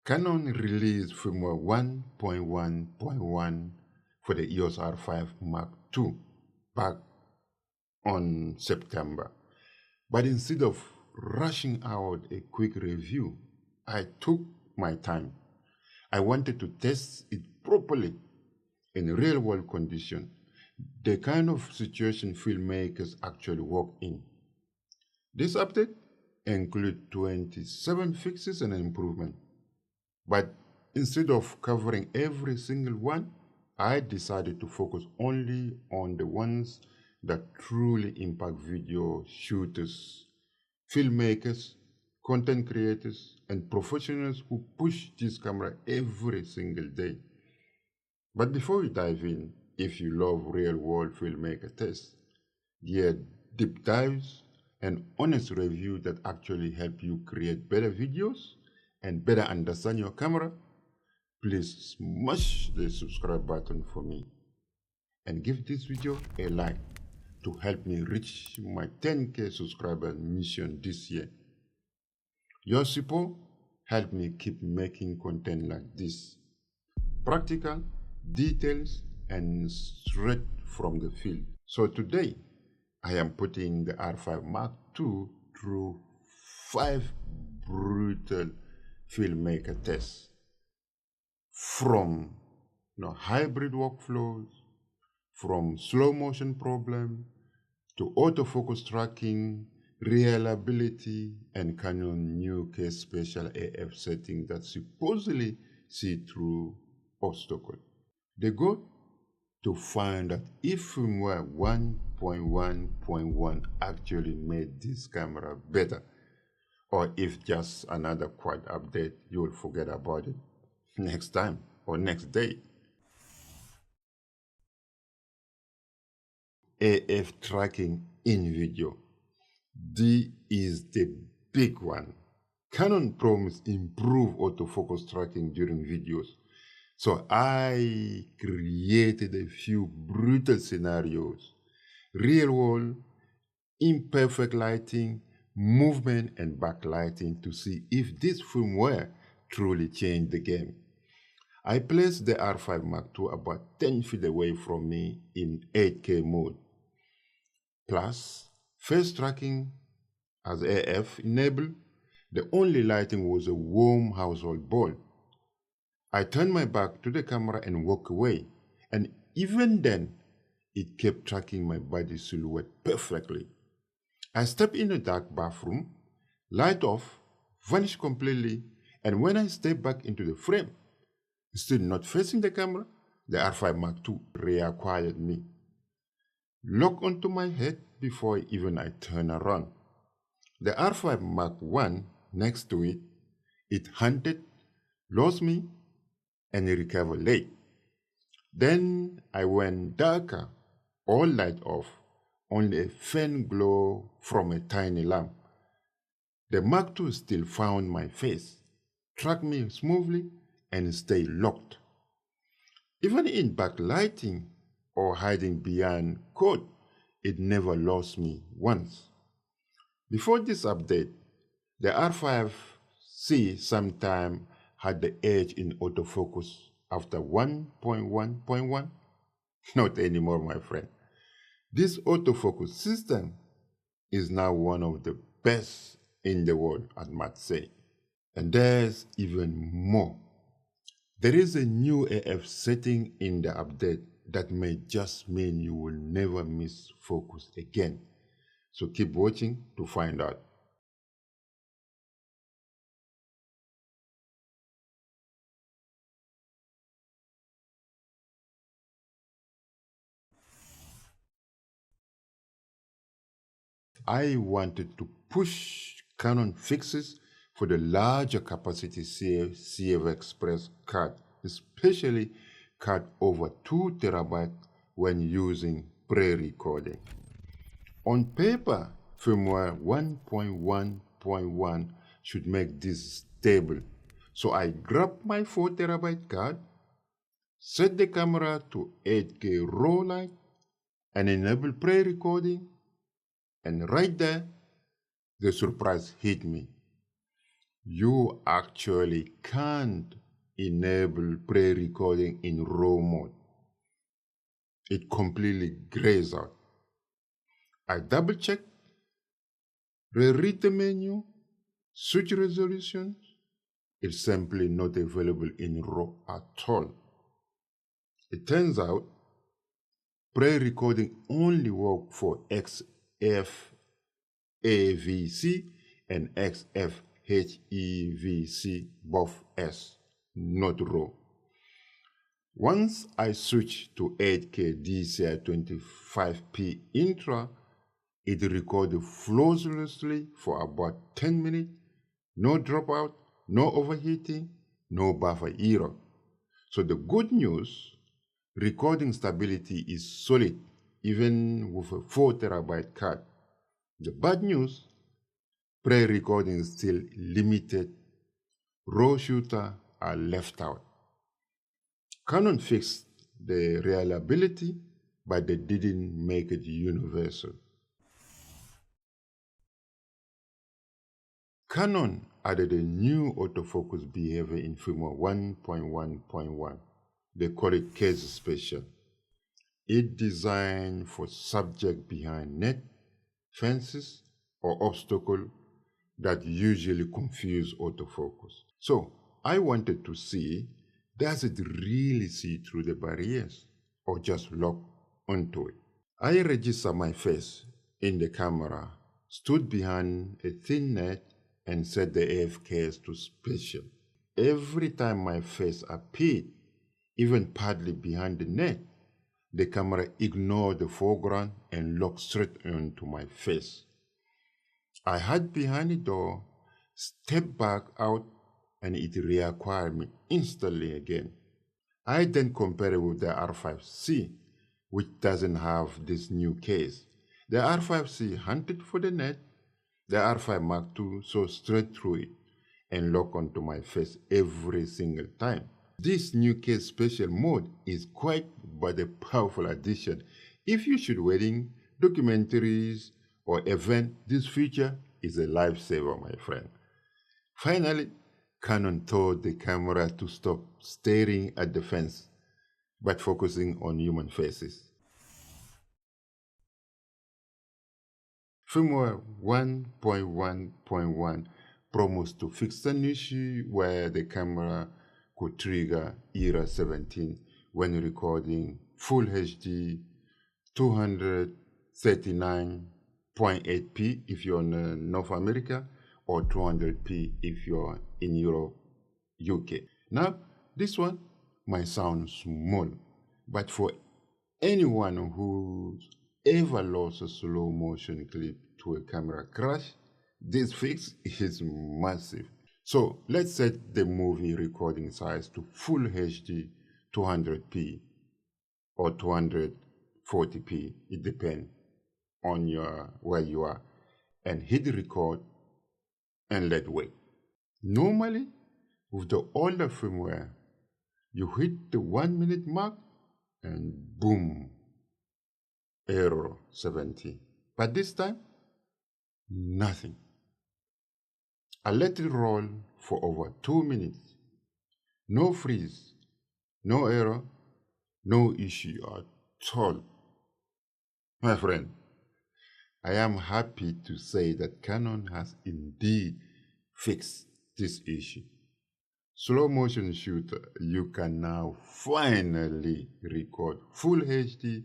Canon released Firmware 1.1.1 for the EOS R5 Mark II back on September. But instead of rushing out a quick review, I took my time. I wanted to test it properly in real-world conditions, the kind of situation filmmakers actually work in. This update includes 27 fixes and improvements. But instead of covering every single one, I decided to focus only on the ones that truly impact video shooters, filmmakers, content creators, and professionals who push this camera every single day. But before we dive in, if you love real-world filmmaker tests, there are deep dives and honest reviews that actually help you create better videos and better understand your camera, please smash the subscribe button for me and give this video a like to help me reach my 10K subscriber mission this year. Your support helps me keep making content like this. Practical, details, and straight from the field. So today, I am putting the R5 Mark II through 5 brutal filmmaker tests. From hybrid workflows, from slow motion problem, to autofocus tracking, reliability, and Canon new case special AF setting that supposedly see through obstacle. The goal? To find out if Firmware 1.1.1 actually made this camera better, or if just another quiet update you will forget about it next time or next day. AF tracking in video. This is the big one. Canon promised improved autofocus tracking during videos. So I created a few brutal scenarios, real world, imperfect lighting, movement, and backlighting to see if this firmware truly changed the game. I placed the R5 Mark II about 10 feet away from me in 8K mode. Plus, face tracking as AF enabled, the only lighting was a warm household bulb. I turned my back to the camera and walked away, and even then, it kept tracking my body silhouette perfectly. I stepped in a dark bathroom, light off, vanished completely, and when I stepped back into the frame, still not facing the camera, the R5 Mark II reacquired me. Locked onto my head before even I turned around. The R5 Mark I next to it, it hunted, lost me, and recovered late. Then I went darker, all light off, only a faint glow from a tiny lamp. The Mark II still found my face, tracked me smoothly, and stayed locked. Even in backlighting or hiding behind code, it never lost me once. Before this update, the R5C sometimes had the edge in autofocus after 1.1.1. Not anymore, my friend. This autofocus system is now one of the best in the world, I must say. And there's even more. There is a new AF setting in the update that may just mean you will never miss focus again. So keep watching to find out. I wanted to push Canon fixes for the larger capacity CFexpress card, especially card over 2 TB when using pre-recording. On paper, Firmware 1.1.1 should make this stable. So I grabbed my 4 TB card, set the camera to 8K raw light, and enable pre-recording. And right there, the surprise hit me. you actually can't enable pre-recording in RAW mode. It completely grays out. I double check, reread the menu, switch resolutions. It's simply not available in RAW at all. It turns out pre-recording only works for XFAVC and XFHEVC, both S, not RAW. Once I switch to 8K DCI 25p Intra, it recorded flawlessly for about 10 minutes, no dropout, no overheating, no buffer error. So the good news, recording stability is solid even with a 4TB card. The bad news, pre-recording is still limited. RAW shooters are left out. Canon fixed the reliability, but they didn't make it universal. Canon added a new autofocus behavior in Firmware 1.1.1. They call it Case Special. It's designed for subjects behind net, fences, or obstacles that usually confuse autofocus. So I wanted to see, does it really see through the barriers or just lock onto it? I registered my face in the camera, stood behind a thin net, and set the AFKs to special. Every time my face appeared, even partly behind the net, the camera ignored the foreground and locked straight onto my face. I hid behind the door, stepped back out, and it reacquired me instantly again. I then compared it with the R5C, which doesn't have this new case. The R5C hunted for the net. The R5 Mark II saw straight through it and locked onto my face every single time. This new case special mode is quite but a powerful addition. If you shoot wedding, documentaries, or event, this feature is a lifesaver, my friend. Finally, Canon told the camera to stop staring at the fence, but focusing on human faces. Firmware 1.1.1 promised to fix an issue where the camera could trigger ERA 17 when recording Full HD 239.8p if you're in North America, or 200p if you're in Europe, UK. Now, this one might sound small, but for anyone who's ever lost a slow motion clip to a camera crash, this fix is massive. So let's set the movie recording size to Full HD 200p or 240p, it depends on where you are, and hit record and let wait. Normally, with the older firmware, you hit the 1 minute mark and boom, error 70. But this time, nothing. I let it roll for over 2 minutes. No freeze, no error, no issue at all. My friend, I am happy to say that Canon has indeed fixed this issue. Slow motion shooter, you can now finally record Full HD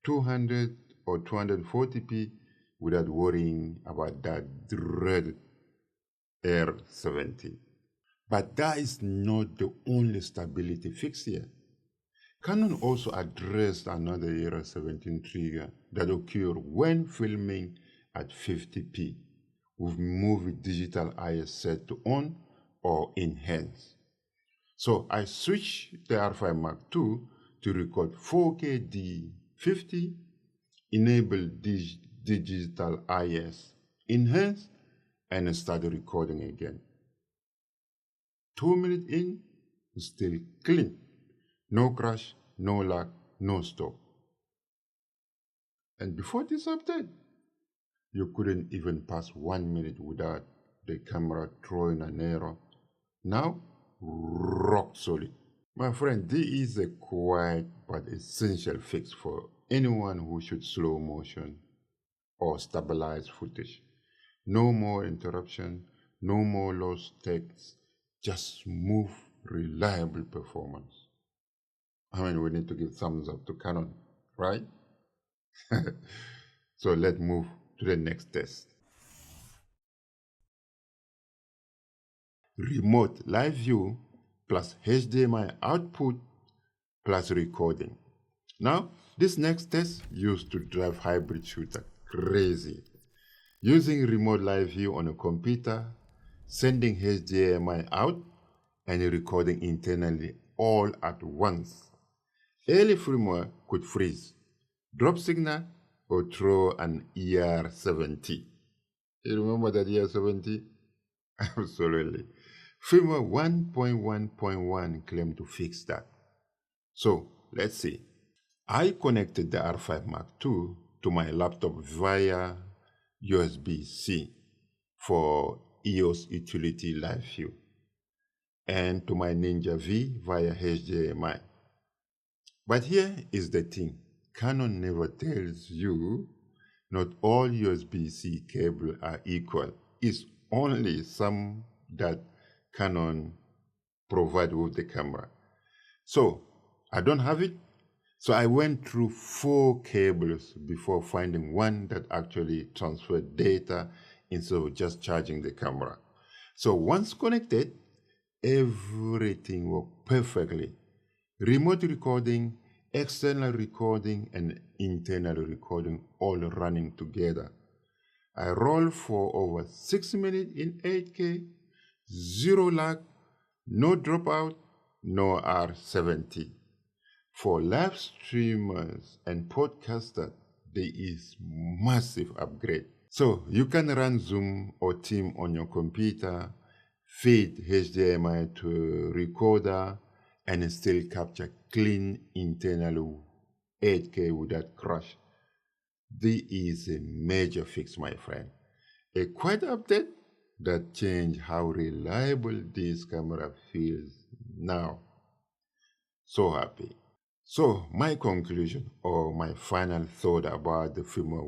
200 or 240p without worrying about that dreaded R17. But that is not the only stability fix here. Canon also addressed another R17 trigger that occurred when filming at 50p with movie digital IS set to on or enhance. So I switched the R5 Mark II to record 4K D50, enable digital IS, enhance, and started recording again. 2 minutes in, still clean. No crash, no lag, no stop. And before this update, you couldn't even pass 1 minute without the camera throwing an error. Now, rock solid. My friend, this is a quiet but essential fix for anyone who shoots slow motion or stabilize footage. No more interruption, no more lost text, just smooth, reliable performance. I mean, we need to give thumbs up to Canon, right? So let's move to the next test. Remote live view plus HDMI output plus recording. Now, this next test used to drive hybrid shooter crazy. Using remote live view on a computer, sending HDMI out, and recording internally all at once. Early firmware could freeze, drop signal, or throw an ER70. You remember that ER70? Absolutely. Firmware 1.1.1 claimed to fix that. So, let's see. I connected the R5 Mark II to my laptop via USB-C for EOS Utility Live View, and to my Ninja V via HDMI. But here is the thing. Canon never tells you not all USB-C cables are equal. It's only some that Canon provide with the camera. So I don't have it. So I went through 4 cables before finding one that actually transferred data instead of just charging the camera. So once connected, everything worked perfectly. Remote recording, external recording, and internal recording all running together. I rolled for over 6 minutes in 8K, 0 lag, no dropout, no R70. For live streamers and podcasters, there is massive upgrade. So you can run Zoom or Team on your computer, feed HDMI to a recorder, and still capture clean internal 8K without crash. This is a major fix, my friend. A quiet update that changed how reliable this camera feels now. So happy. So my conclusion or my final thought about the Firmware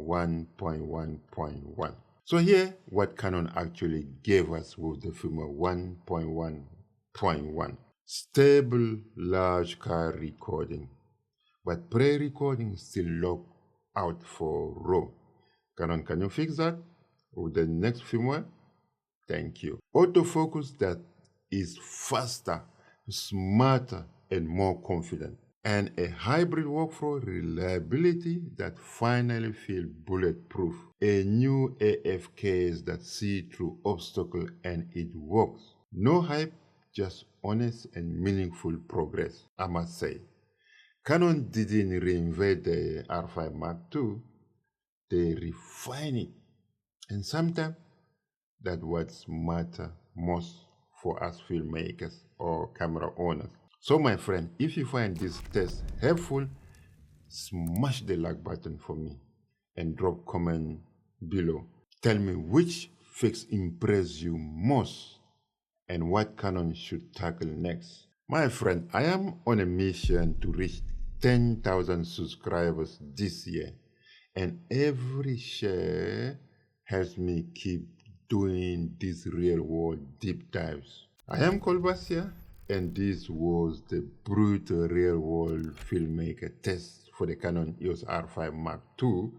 1.1.1. So here, what Canon actually gave us with the Firmware 1.1.1. Stable large car recording, but pre-recording still locked out for RAW. Canon, can you fix that with the next firmware? Thank you. Autofocus that is faster, smarter, and more confident. And a hybrid workflow reliability that finally feels bulletproof. A new AF case that see through obstacle and it works. No hype, just honest and meaningful progress, I must say. Canon didn't reinvent the R5 Mark II, they refined it. And sometimes that's what matters most for us filmmakers or camera owners. So my friend, if you find this test helpful, smash the like button for me and drop comment below. Tell me which fix impressed you most and what Canon should tackle next. My friend, I am on a mission to reach 10,000 subscribers this year, and every share helps me keep doing these real-world deep dives. I am Kolbasia, and this was the brutal real-world filmmaker test for the Canon EOS R5 Mark II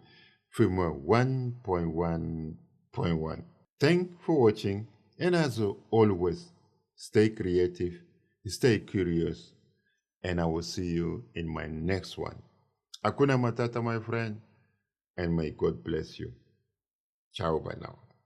Firmware 1.1.1. Thanks for watching, and as always, stay creative, stay curious, and I will see you in my next one. Hakuna Matata, my friend, and may God bless you. Ciao by now.